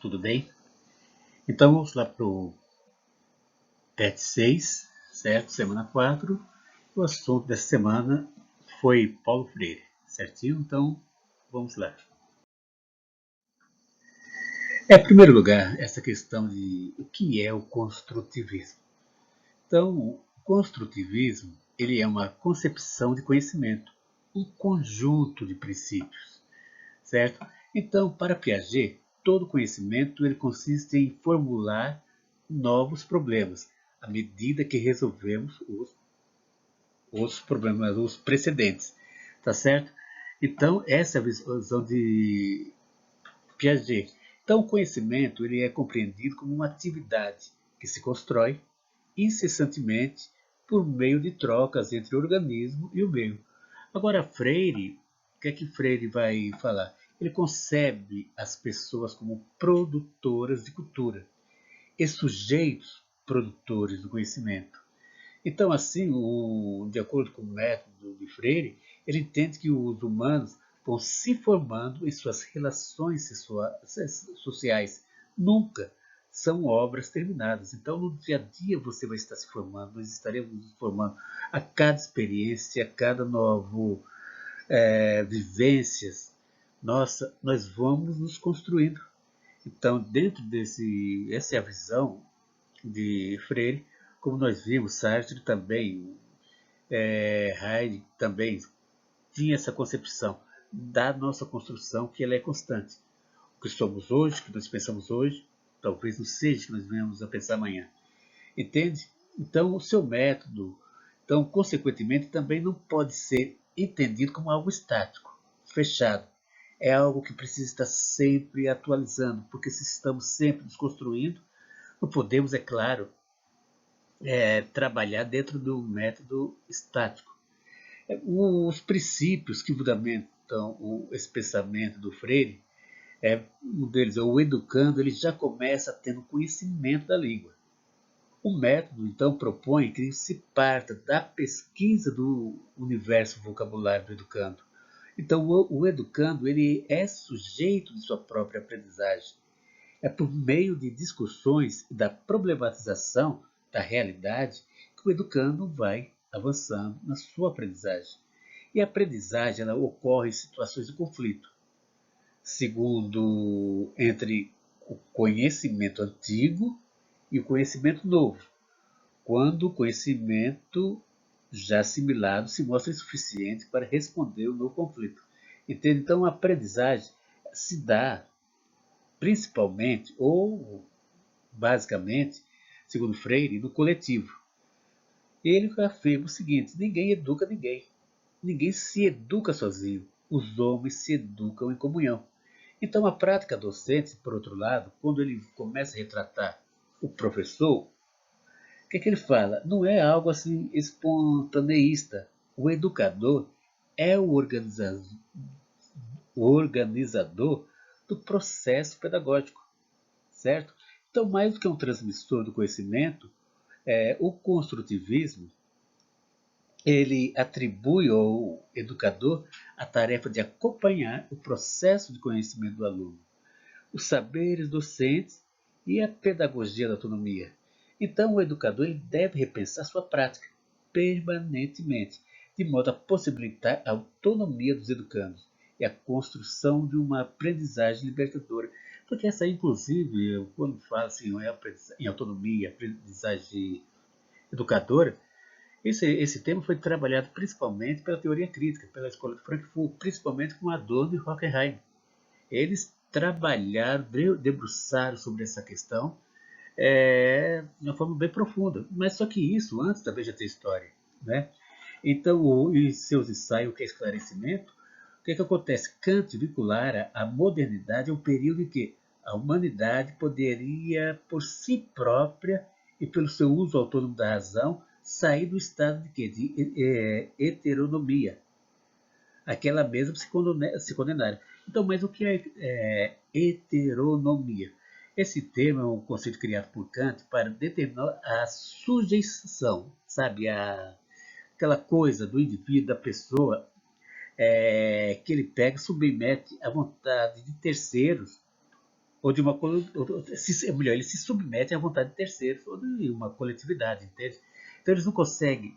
Tudo bem? Então vamos lá para o PET 6, certo? Semana 4. O assunto dessa semana foi Paulo Freire, certinho? Então vamos lá. Em primeiro lugar, essa questão de o que é o construtivismo. Então, o construtivismo ele é uma concepção de conhecimento, um conjunto de princípios, certo? Então, para Piaget, todo conhecimento ele consiste em formular novos problemas à medida que resolvemos os problemas, os precedentes, tá certo? Então, essa é a visão de Piaget. Então, o conhecimento ele é compreendido como uma atividade que se constrói incessantemente por meio de trocas entre o organismo e o meio. Agora, Freire, o que é que Freire vai falar? Ele concebe as pessoas como produtoras de cultura e sujeitos produtores do conhecimento. Então, assim, de acordo com o método de Freire, ele entende que os humanos vão se formando em suas relações sociais. Nunca são obras terminadas. Então, no dia a dia você vai estar se formando, nós estaremos nos formando a cada experiência, a cada novo vivências. Nossa, nós vamos nos construindo. Então, dentro essa é a visão de Freire, como nós vimos, Sartre também, Heidegger também tinha essa concepção da nossa construção, que ela é constante. O que somos hoje, o que nós pensamos hoje, talvez não seja o que nós venhamos a pensar amanhã. Entende? Então, o seu método, então, consequentemente, também não pode ser entendido como algo estático, fechado. É algo que precisa estar sempre atualizando, porque se estamos sempre nos construindo, não podemos, é claro, trabalhar dentro do método estático. Os princípios que fundamentam esse pensamento do Freire, um deles é o educando, ele já começa tendo conhecimento da língua. O método, então, propõe que se parta da pesquisa do universo vocabulário do educando. Então, o educando ele é sujeito de sua própria aprendizagem. É por meio de discussões e da problematização da realidade que o educando vai avançando na sua aprendizagem. E a aprendizagem ela ocorre em situações de conflito, segundo entre o conhecimento antigo e o conhecimento novo, quando o conhecimento já assimilado se mostra insuficiente para responder ao novo conflito. Entende? Então, a aprendizagem se dá principalmente ou basicamente, segundo Freire, no coletivo. Ele afirma o seguinte: ninguém educa ninguém. Ninguém se educa sozinho. Os homens se educam em comunhão. Então, a prática docente, por outro lado, quando ele começa a retratar o professor, o que ele fala? Não é algo assim espontaneísta. O educador é o organizador do processo pedagógico, certo? Então, mais do que um transmissor do conhecimento, o construtivismo ele atribui ao educador a tarefa de acompanhar o processo de conhecimento do aluno, os saberes docentes e a pedagogia da autonomia. Então, o educador ele deve repensar sua prática permanentemente, de modo a possibilitar a autonomia dos educandos e a construção de uma aprendizagem libertadora. Porque essa, inclusive, quando fala assim, em autonomia, aprendizagem educadora, esse tema foi trabalhado principalmente pela teoria crítica, pela escola de Frankfurt, principalmente com Adorno e Horkheim. Eles trabalharam, debruçaram sobre essa questão de uma forma bem profunda. Mas só que isso antes da BGT História. Né? Então, em seus ensaios, que é esclarecimento, o que acontece? Kant vinculara a modernidade a um período em que a humanidade poderia, por si própria e pelo seu uso autônomo da razão, sair do estado de, quê? De heteronomia, aquela mesma se condenaram. Então, mas o que heteronomia? Esse termo é um conceito criado por Kant para determinar a sujeição, sabe? Aquela coisa do indivíduo, da pessoa, que ele pega e submete à vontade de terceiros ou de uma melhor, ele se submete à vontade de terceiros ou de uma coletividade, entende? Então eles não conseguem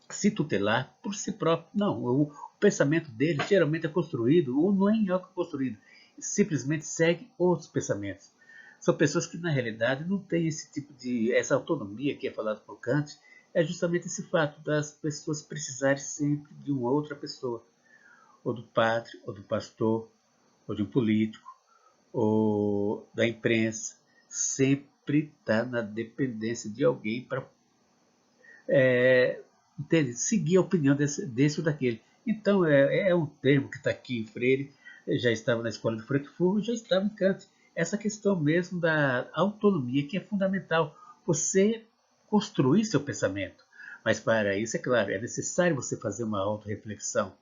se tutelar por si próprio. Não, o pensamento deles geralmente é construído ou não é em algo construído, simplesmente segue outros pensamentos. São pessoas que na realidade não têm esse tipo de essa autonomia que é falado por Kant. É justamente esse fato das pessoas precisarem sempre de uma outra pessoa, ou do padre, ou do pastor, ou de um político, ou da imprensa, sempre está na dependência de alguém para entende? Seguir a opinião desse ou daquele. Então, é um termo que está aqui em Freire, já estava na escola de Frankfurt, já estava em Kant. Essa questão mesmo da autonomia, que é fundamental. Você construir seu pensamento. Mas para isso, é claro, é necessário você fazer uma autorreflexão.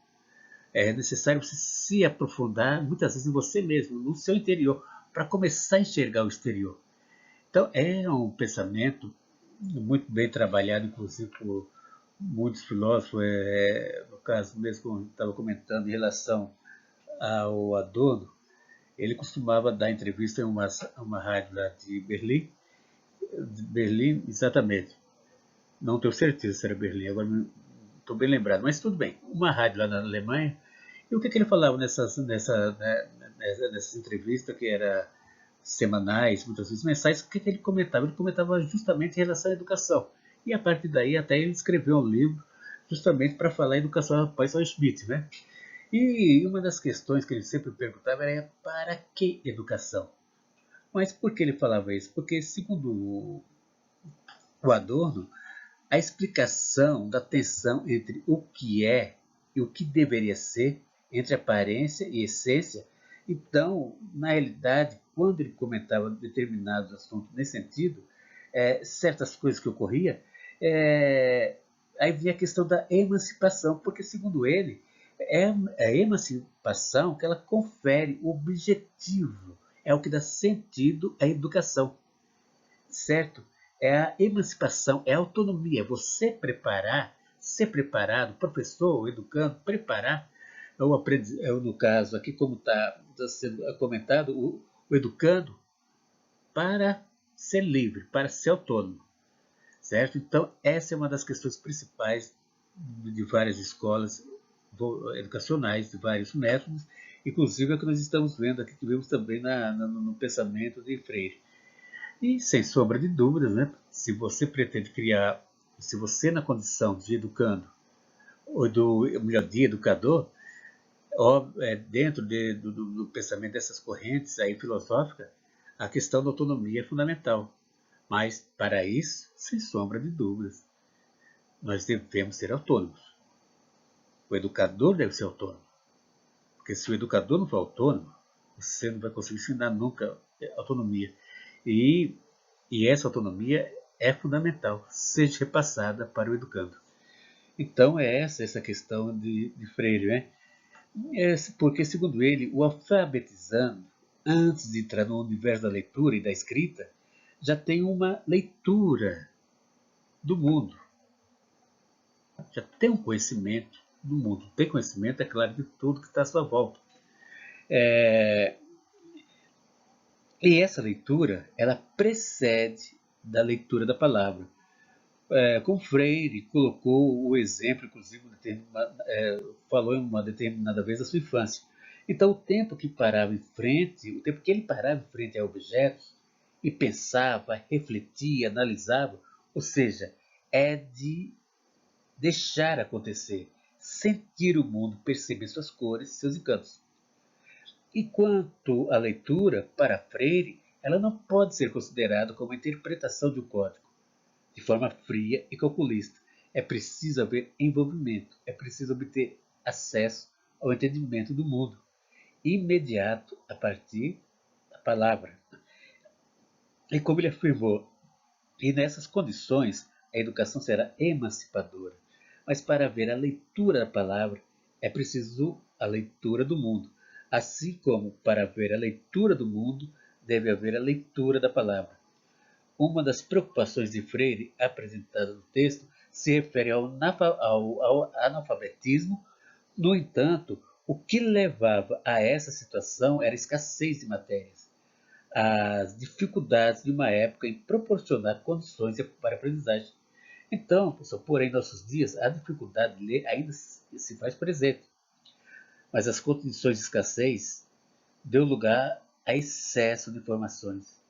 É necessário você se aprofundar, muitas vezes, em você mesmo, no seu interior, para começar a enxergar o exterior. Então, é um pensamento muito bem trabalhado, inclusive por muitos filósofos, no caso mesmo, como estava comentando, em relação ao Adorno, ele costumava dar entrevista em uma rádio lá de Berlim, exatamente. Não tenho certeza se era Berlim, agora estou bem lembrado, mas tudo bem. Uma rádio lá na Alemanha. E o que ele falava nessas entrevistas, que era semanais, muitas vezes mensais, o que ele comentava? Ele comentava justamente em relação à educação. E a partir daí até ele escreveu um livro justamente para falar em educação após o Schmidt, né? E uma das questões que ele sempre perguntava era para que educação? Mas por que ele falava isso? Porque, segundo o Adorno, a explicação da tensão entre o que é e o que deveria ser, entre aparência e essência. Então, na realidade, quando ele comentava determinados assuntos nesse sentido, certas coisas que ocorriam, aí vinha a questão da emancipação, porque, segundo ele, é a emancipação que ela confere o objetivo, é o que dá sentido à educação, certo? É a emancipação, é a autonomia, você preparar, ser preparado, professor, educando, preparar, no caso aqui como está sendo comentado, o educando para ser livre, para ser autônomo, certo? Então essa é uma das questões principais de várias escolas educacionais, de vários métodos, inclusive é o que nós estamos vendo aqui, que vemos também no pensamento de Freire. E, sem sombra de dúvidas, né, se você pretende criar, se você na condição de educando, ou melhor, de educador, dentro do pensamento dessas correntes aí filosóficas, a questão da autonomia é fundamental. Mas, para isso, sem sombra de dúvidas, nós devemos ser autônomos. O educador deve ser autônomo. Porque se o educador não for autônomo, você não vai conseguir ensinar nunca autonomia. E essa autonomia é fundamental, seja repassada para o educando. Então é essa questão de Freire, né? Porque, segundo ele, o alfabetizando, antes de entrar no universo da leitura e da escrita, já tem uma leitura do mundo, já tem um conhecimento do mundo. Tem conhecimento, é claro, de tudo que está à sua volta. E essa leitura, ela precede da leitura da palavra. Com Freire, colocou o exemplo, inclusive, falou em uma determinada vez da sua infância. Então, o tempo que ele parava em frente a objetos e pensava, refletia, analisava, ou seja, é de deixar acontecer, sentir o mundo, perceber suas cores, seus encantos. Enquanto a leitura, para Freire, ela não pode ser considerada como a interpretação de um código de forma fria e calculista. É preciso haver envolvimento, é preciso obter acesso ao entendimento do mundo, imediato a partir da palavra. E como ele afirmou, e nessas condições a educação será emancipadora. Mas para haver a leitura da palavra, é preciso a leitura do mundo. Assim como para haver a leitura do mundo, deve haver a leitura da palavra. Uma das preocupações de Freire apresentada no texto se refere ao analfabetismo. No entanto, o que levava a essa situação era a escassez de matérias. as dificuldades de uma época em proporcionar condições para a aprendizagem. Então, pessoal, porém, em nossos dias, a dificuldade de ler ainda se faz presente, mas as condições de escassez deu lugar a excesso de informações.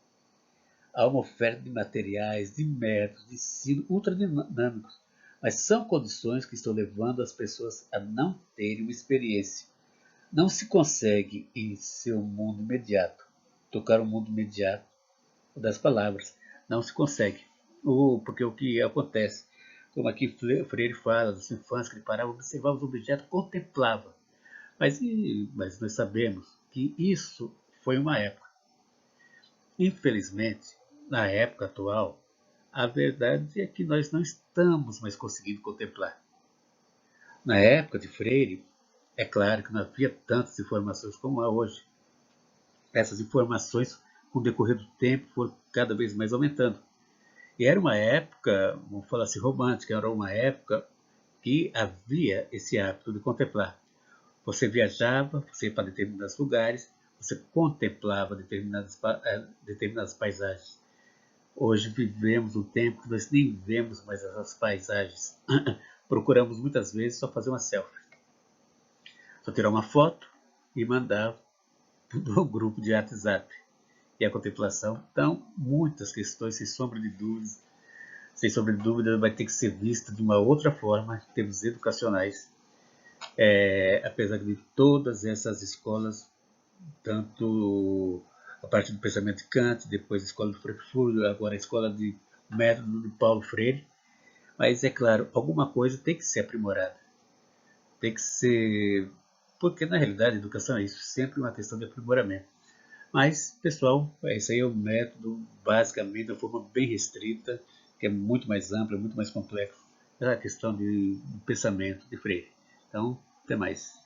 Há uma oferta de materiais, de métodos, de ensino ultradinâmicos, mas são condições que estão levando as pessoas a não terem uma experiência. Não se consegue, em seu mundo imediato, tocar o mundo imediato das palavras. Não se consegue. Porque o que acontece, como aqui Freire fala, das infâncias que ele parava, observava os objetos, contemplava. Mas nós sabemos que isso foi uma época. Infelizmente, na época atual, a verdade é que nós não estamos mais conseguindo contemplar. Na época de Freire, é claro que não havia tantas informações como há hoje. Essas informações, com o decorrer do tempo, foram cada vez mais aumentando. E era uma época, vamos falar assim, romântica, era uma época que havia esse hábito de contemplar. Você viajava, você ia para determinados lugares, você contemplava determinadas paisagens. Hoje vivemos um tempo que nós nem vemos mais essas paisagens. Procuramos muitas vezes só fazer uma selfie. Só tirar uma foto e mandar para o grupo de WhatsApp. E a contemplação, então, muitas questões, sem sombra de dúvida, vai ter que ser vista de uma outra forma, em termos educacionais, apesar de todas essas escolas, tanto a partir do pensamento de Kant, depois a escola de Frankfurt, agora a escola de método de Paulo Freire, mas é claro, alguma coisa tem que ser aprimorada, tem que ser, porque na realidade a educação é isso, sempre uma questão de aprimoramento. Mas, pessoal, esse aí é o método, basicamente, de uma forma bem restrita, que é muito mais ampla, muito mais complexo, é a questão de pensamento de Freire. Então, até mais.